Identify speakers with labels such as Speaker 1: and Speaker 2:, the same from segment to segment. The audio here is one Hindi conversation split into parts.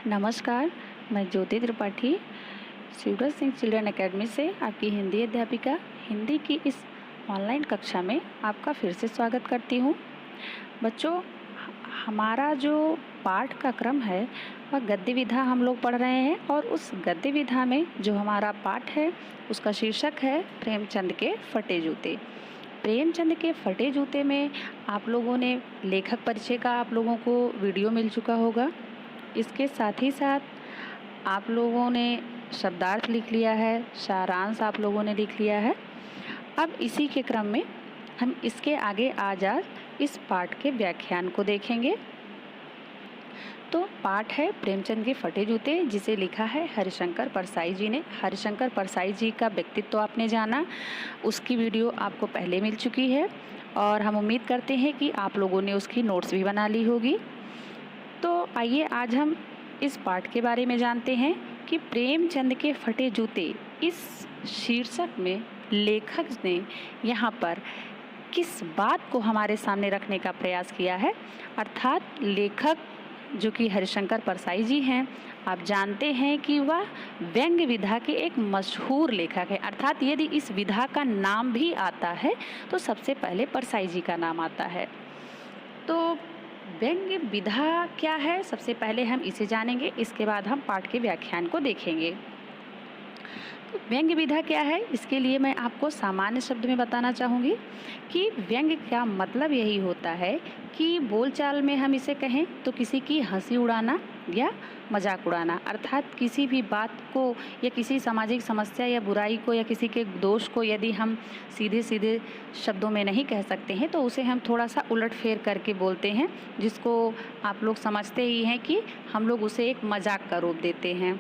Speaker 1: नमस्कार, मैं ज्योति त्रिपाठी शिवराज सिंह चिल्ड्रन एकेडमी से आपकी हिंदी अध्यापिका हिंदी की इस ऑनलाइन कक्षा में आपका फिर से स्वागत करती हूँ। बच्चों, हमारा जो पाठ का क्रम है वह गद्य विधा हम लोग पढ़ रहे हैं और उस गद्य विधा में जो हमारा पाठ है उसका शीर्षक है प्रेमचंद के फटे जूते। प्रेमचंद के फटे जूते में आप लोगों ने लेखक परिचय का आप लोगों को वीडियो मिल चुका होगा। इसके साथ ही साथ आप लोगों ने शब्दार्थ लिख लिया है, सारांश आप लोगों ने लिख लिया है। अब इसी के क्रम में हम इसके आगे आज इस पाठ के व्याख्यान को देखेंगे। तो पाठ है प्रेमचंद के फटे जूते, जिसे लिखा है हरिशंकर परसाई जी ने। हरिशंकर परसाई जी का व्यक्तित्व तो आपने जाना, उसकी वीडियो आपको पहले मिल चुकी है और हम उम्मीद करते हैं कि आप लोगों ने उसकी नोट्स भी बना ली होगी। तो आइए आज हम इस पाठ के बारे में जानते हैं कि प्रेमचंद के फटे जूते इस शीर्षक में लेखक ने यहाँ पर किस बात को हमारे सामने रखने का प्रयास किया है। अर्थात लेखक जो कि हरिशंकर परसाई जी हैं, आप जानते हैं कि वह व्यंग्य विधा के एक मशहूर लेखक है। अर्थात यदि इस विधा का नाम भी आता है तो सबसे पहले परसाई जी का नाम आता है। तो व्यंग्य विधा क्या है, सबसे पहले हम इसे जानेंगे, इसके बाद हम पाठ के व्याख्यान को देखेंगे। तो व्यंग्य विधा क्या है, इसके लिए मैं आपको सामान्य शब्द में बताना चाहूँगी कि व्यंग्य का मतलब यही होता है कि बोलचाल में हम इसे कहें तो किसी की हंसी उड़ाना या मजाक उड़ाना। अर्थात किसी भी बात को या किसी सामाजिक समस्या या बुराई को या किसी के दोष को यदि हम सीधे सीधे शब्दों में नहीं कह सकते हैं तो उसे हम थोड़ा सा उलट फेर करके बोलते हैं, जिसको आप लोग समझते ही हैं कि हम लोग उसे एक मजाक का रूप देते हैं।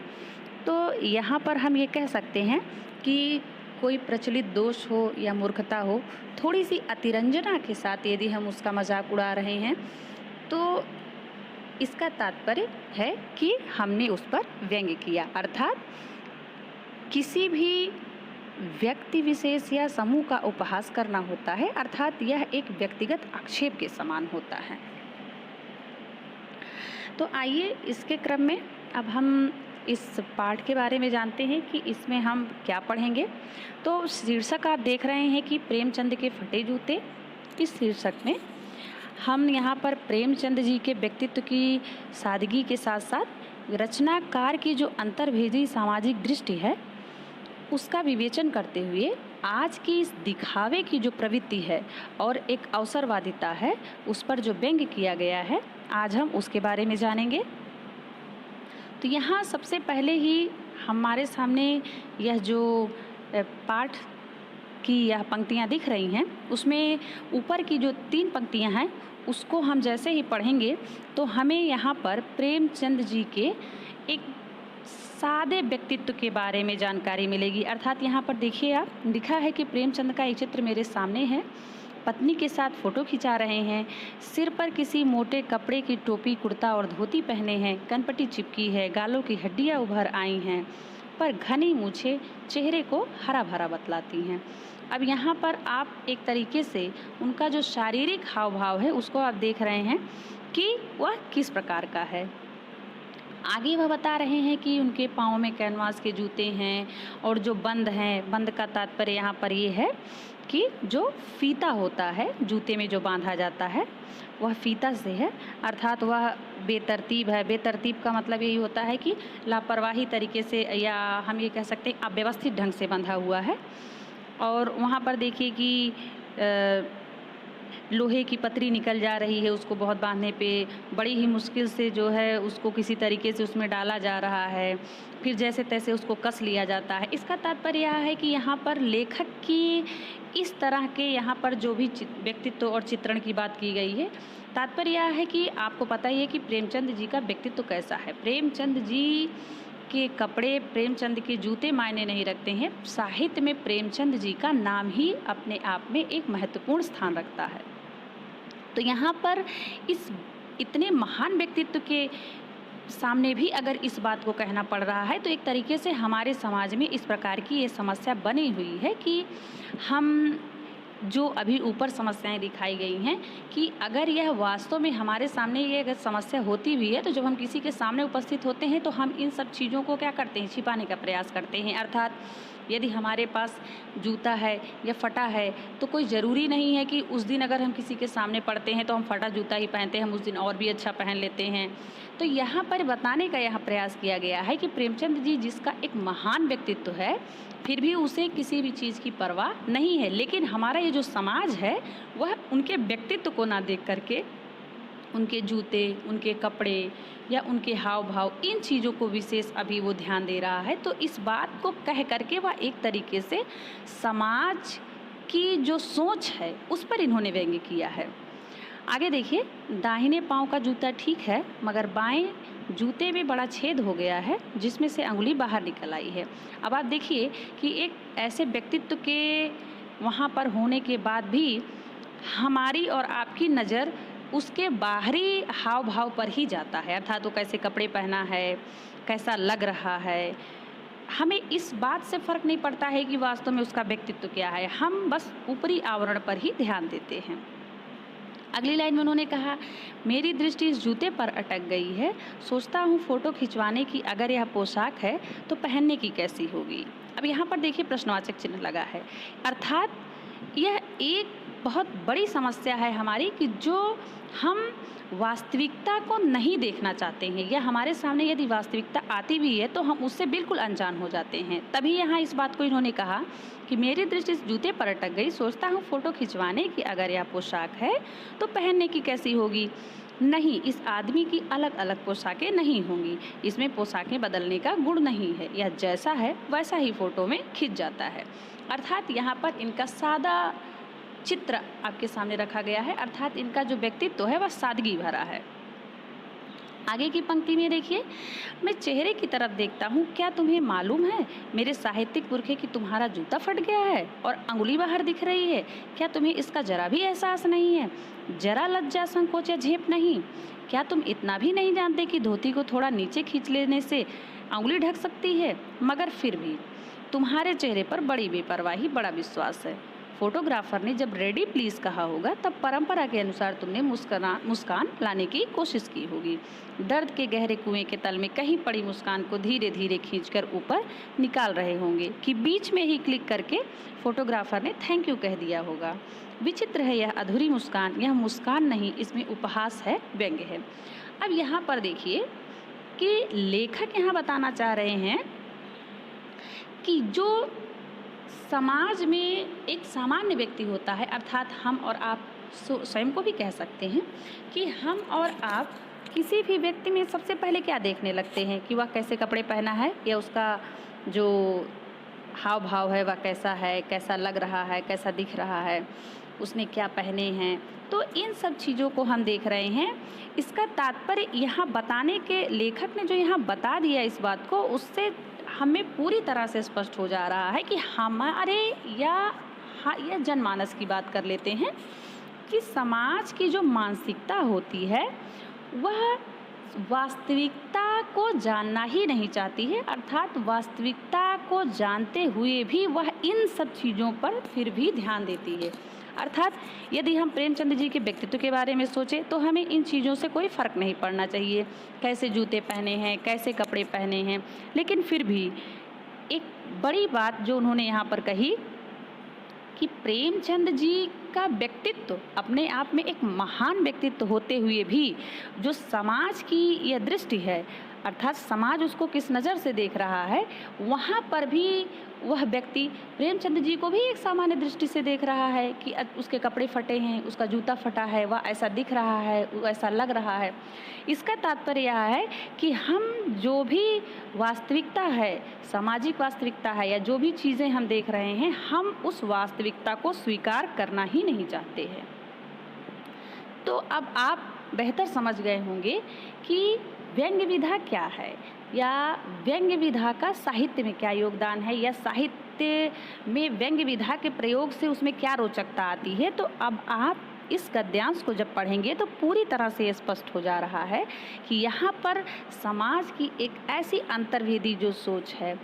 Speaker 1: तो यहाँ पर हम ये कह सकते हैं कि कोई प्रचलित दोष हो या मूर्खता हो, थोड़ी सी अतिरंजना के साथ यदि हम उसका मजाक उड़ा रहे हैं तो इसका तात्पर्य है कि हमने उस पर व्यंग्य किया। अर्थात किसी भी व्यक्ति विशेष या समूह का उपहास करना होता है, अर्थात यह एक व्यक्तिगत आक्षेप के समान होता है। तो आइए इसके क्रम में अब हम इस पाठ के बारे में जानते हैं कि इसमें हम क्या पढ़ेंगे। तो शीर्षक आप देख रहे हैं कि प्रेमचंद के फटे जूते। इस शीर्षक में हम यहाँ पर प्रेमचंद जी के व्यक्तित्व की सादगी के साथ साथ रचनाकार की जो अंतर्भेदी सामाजिक दृष्टि है उसका विवेचन करते हुए आज की इस दिखावे की जो प्रवृत्ति है और एक अवसरवादिता है उस पर जो व्यंग्य किया गया है, आज हम उसके बारे में जानेंगे। तो यहाँ सबसे पहले ही हमारे सामने यह जो पाठ की यह पंक्तियाँ दिख रही हैं, उसमें ऊपर की जो 3 पंक्तियाँ हैं उसको हम जैसे ही पढ़ेंगे तो हमें यहाँ पर प्रेमचंद जी के एक सादे व्यक्तित्व के बारे में जानकारी मिलेगी। अर्थात यहाँ पर देखिए, आप लिखा है कि प्रेमचंद का एक चित्र मेरे सामने है। पत्नी के साथ फ़ोटो खिंचा रहे हैं, सिर पर किसी मोटे कपड़े की टोपी, कुर्ता और धोती पहने हैं, कनपटी चिपकी है, गालों की हड्डियाँ उभर आई हैं, पर घनी मूछें चेहरे को हरा भरा बतलाती हैं। अब यहाँ पर आप एक तरीके से उनका जो शारीरिक हाव भाव है उसको आप देख रहे हैं कि वह किस प्रकार का है। आगे वह बता रहे हैं कि उनके पाँव में कैनवास के जूते हैं और जो बंद हैं, बंद का तात्पर्य यहाँ पर ये है कि जो फीता होता है जूते में जो बांधा जाता है वह फीता से है। अर्थात वह बेतरतीब है। बेतरतीब का मतलब यही होता है कि लापरवाही तरीके से, या हम ये कह सकते हैं अव्यवस्थित ढंग से बंधा हुआ है। और वहाँ पर देखिए कि लोहे की पतरी निकल जा रही है, उसको बहुत बांधने पे बड़ी ही मुश्किल से जो है उसको किसी तरीके से उसमें डाला जा रहा है, फिर जैसे तैसे उसको कस लिया जाता है। इसका तात्पर्य यह है कि यहाँ पर लेखक की इस तरह के यहाँ पर जो भी व्यक्तित्व और चित्रण की बात की गई है, तात्पर्य यह है कि आपको पता ही है कि प्रेमचंद जी का व्यक्तित्व कैसा है। प्रेमचंद जी के कपड़े, प्रेमचंद के जूते मायने नहीं रखते हैं। साहित्य में प्रेमचंद जी का नाम ही अपने आप में एक महत्वपूर्ण स्थान रखता है। तो यहाँ पर इस इतने महान व्यक्तित्व के सामने भी अगर इस बात को कहना पड़ रहा है तो एक तरीके से हमारे समाज में इस प्रकार की ये समस्या बनी हुई है कि हम जो अभी ऊपर समस्याएं दिखाई गई हैं कि अगर यह वास्तव में हमारे सामने ये अगर समस्या होती भी है तो जब हम किसी के सामने उपस्थित होते हैं तो हम इन सब चीज़ों को क्या करते हैं, छिपाने का प्रयास करते हैं। अर्थात यदि हमारे पास जूता है या फटा है तो कोई ज़रूरी नहीं है कि उस दिन अगर हम किसी के सामने पड़ते हैं तो हम फटा जूता ही पहनते हैं, हम उस दिन और भी अच्छा पहन लेते हैं। तो यहाँ पर बताने का यहाँ प्रयास किया गया है कि प्रेमचंद जी जिसका एक महान व्यक्तित्व है फिर भी उसे किसी भी चीज़ की परवाह नहीं है, लेकिन हमारा ये जो समाज है वह उनके व्यक्तित्व को ना देख करके उनके जूते, उनके कपड़े या उनके हाव भाव, इन चीज़ों को विशेष अभी वो ध्यान दे रहा है। तो इस बात को कह करके वह एक तरीके से समाज की जो सोच है उस पर इन्होंने व्यंग्य किया है। आगे देखिए, दाहिने पांव का जूता ठीक है मगर बाएं जूते में बड़ा छेद हो गया है जिसमें से अंगुली बाहर निकल आई है। अब आप देखिए कि एक ऐसे व्यक्तित्व के वहाँ पर होने के बाद भी हमारी और आपकी नज़र उसके बाहरी हाव भाव पर ही जाता है, अर्थात वो कैसे कपड़े पहना है, कैसा लग रहा है। हमें इस बात से फ़र्क नहीं पड़ता है कि वास्तव में उसका व्यक्तित्व क्या है, हम बस ऊपरी आवरण पर ही ध्यान देते हैं। अगली लाइन में उन्होंने कहा, मेरी दृष्टि इस जूते पर अटक गई है, सोचता हूँ फ़ोटो खिंचवाने की अगर यह पोशाक है तो पहनने की कैसी होगी। अब यहाँ पर देखिए प्रश्नवाचक चिन्ह लगा है, अर्थात यह एक बहुत बड़ी समस्या है हमारी कि जो हम वास्तविकता को नहीं देखना चाहते हैं या हमारे सामने यदि वास्तविकता आती भी है तो हम उससे बिल्कुल अनजान हो जाते हैं। तभी यहाँ इस बात को इन्होंने कहा कि मेरी दृष्टि इस जूते पर अटक गई, सोचता हूँ फ़ोटो खिंचवाने की अगर यह पोशाक है तो पहनने की कैसी होगी। नहीं, इस आदमी की अलग अलग पोशाकें नहीं होंगी, इसमें पोशाकें बदलने का गुण नहीं है, यह जैसा है वैसा ही फ़ोटो में खिंच जाता है। अर्थात यहाँ पर इनका सादा चित्र आपके सामने रखा गया है, अर्थात इनका जो व्यक्तित्व है वह सादगी भरा है। आगे की पंक्ति में देखिए, मैं चेहरे की तरफ देखता हूँ, क्या तुम्हें मालूम है मेरे साहित्यिक पुरखे कि तुम्हारा जूता फट गया है और अंगुली बाहर दिख रही है। क्या तुम्हें इसका जरा भी एहसास नहीं है, जरा लज्जा संकोच या झेप नहीं। क्या तुम इतना भी नहीं जानते कि धोती को थोड़ा नीचे खींच लेने से अंगुली ढक सकती है। मगर फिर भी तुम्हारे चेहरे पर बड़ी बेपरवाही, बड़ा विश्वास है। फोटोग्राफर ने जब रेडी प्लीज कहा होगा तब परंपरा के अनुसार तुमने मुस्कान लाने की कोशिश की होगी। दर्द के गहरे कुएं के तल में कहीं पड़ी मुस्कान को धीरे धीरे खींचकर ऊपर निकाल रहे होंगे कि बीच में ही क्लिक करके फोटोग्राफर ने थैंक यू कह दिया होगा। विचित्र है यह अधूरी मुस्कान, यह मुस्कान नहीं, इसमें उपहास है, व्यंग्य है। अब यहाँ पर देखिए कि लेखक यहाँ बताना चाह रहे हैं कि जो समाज में एक सामान्य व्यक्ति होता है, अर्थात हम और आप स्वयं को भी कह सकते हैं कि हम और आप किसी भी व्यक्ति में सबसे पहले क्या देखने लगते हैं कि वह कैसे कपड़े पहना है या उसका जो हाव भाव है वह कैसा है, कैसा लग रहा है, कैसा दिख रहा है, उसने क्या पहने हैं। तो इन सब चीज़ों को हम देख रहे हैं। इसका तात्पर्य यहाँ बताने के लेखक ने जो यहाँ बता दिया इस बात को, उससे हमें पूरी तरह से स्पष्ट हो जा रहा है कि हमारे या जनमानस की बात कर लेते हैं कि समाज की जो मानसिकता होती है वह वास्तविकता को जानना ही नहीं चाहती है, अर्थात वास्तविकता को जानते हुए भी वह इन सब चीज़ों पर फिर भी ध्यान देती है। अर्थात यदि हम प्रेमचंद जी के व्यक्तित्व के बारे में सोचें तो हमें इन चीज़ों से कोई फ़र्क नहीं पड़ना चाहिए, कैसे जूते पहने हैं, कैसे कपड़े पहने हैं। लेकिन फिर भी एक बड़ी बात जो उन्होंने यहाँ पर कही कि प्रेमचंद जी का व्यक्तित्व अपने आप में एक महान व्यक्तित्व होते हुए भी जो समाज की यह दृष्टि है, अर्थात समाज उसको किस नज़र से देख रहा है, वहाँ पर भी वह व्यक्ति प्रेमचंद जी को भी एक सामान्य दृष्टि से देख रहा है कि उसके कपड़े फटे हैं, उसका जूता फटा है, वह ऐसा दिख रहा है, वो ऐसा लग रहा है। इसका तात्पर्य यह है कि हम जो भी वास्तविकता है, सामाजिक वास्तविकता है या जो भी चीज़ें हम देख रहे हैं, हम उस वास्तविकता को स्वीकार करना ही नहीं चाहते हैं। तो अब आप बेहतर समझ गए होंगे कि व्यंग्य विधा क्या है या व्यंग्य विधा का साहित्य में क्या योगदान है या साहित्य में व्यंग्य विधा के प्रयोग से उसमें क्या रोचकता आती है। तो अब आप इस गद्यांश को जब पढ़ेंगे तो पूरी तरह से स्पष्ट हो जा रहा है कि यहाँ पर समाज की एक ऐसी अंतर्वेदी जो सोच है,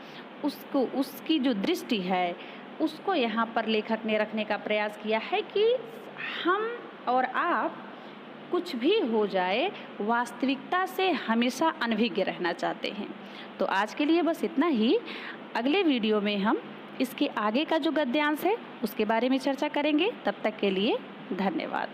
Speaker 1: उसकी जो दृष्टि है, उसको यहाँ पर लेखक ने रखने का प्रयास किया है कि हम और आप कुछ भी हो जाए, वास्तविकता से हमेशा अनभिज्ञ रहना चाहते हैं। तो आज के लिए बस इतना ही। अगले वीडियो में हम इसके आगे का जो गद्यांश है उसके बारे में चर्चा करेंगे। तब तक के लिए धन्यवाद।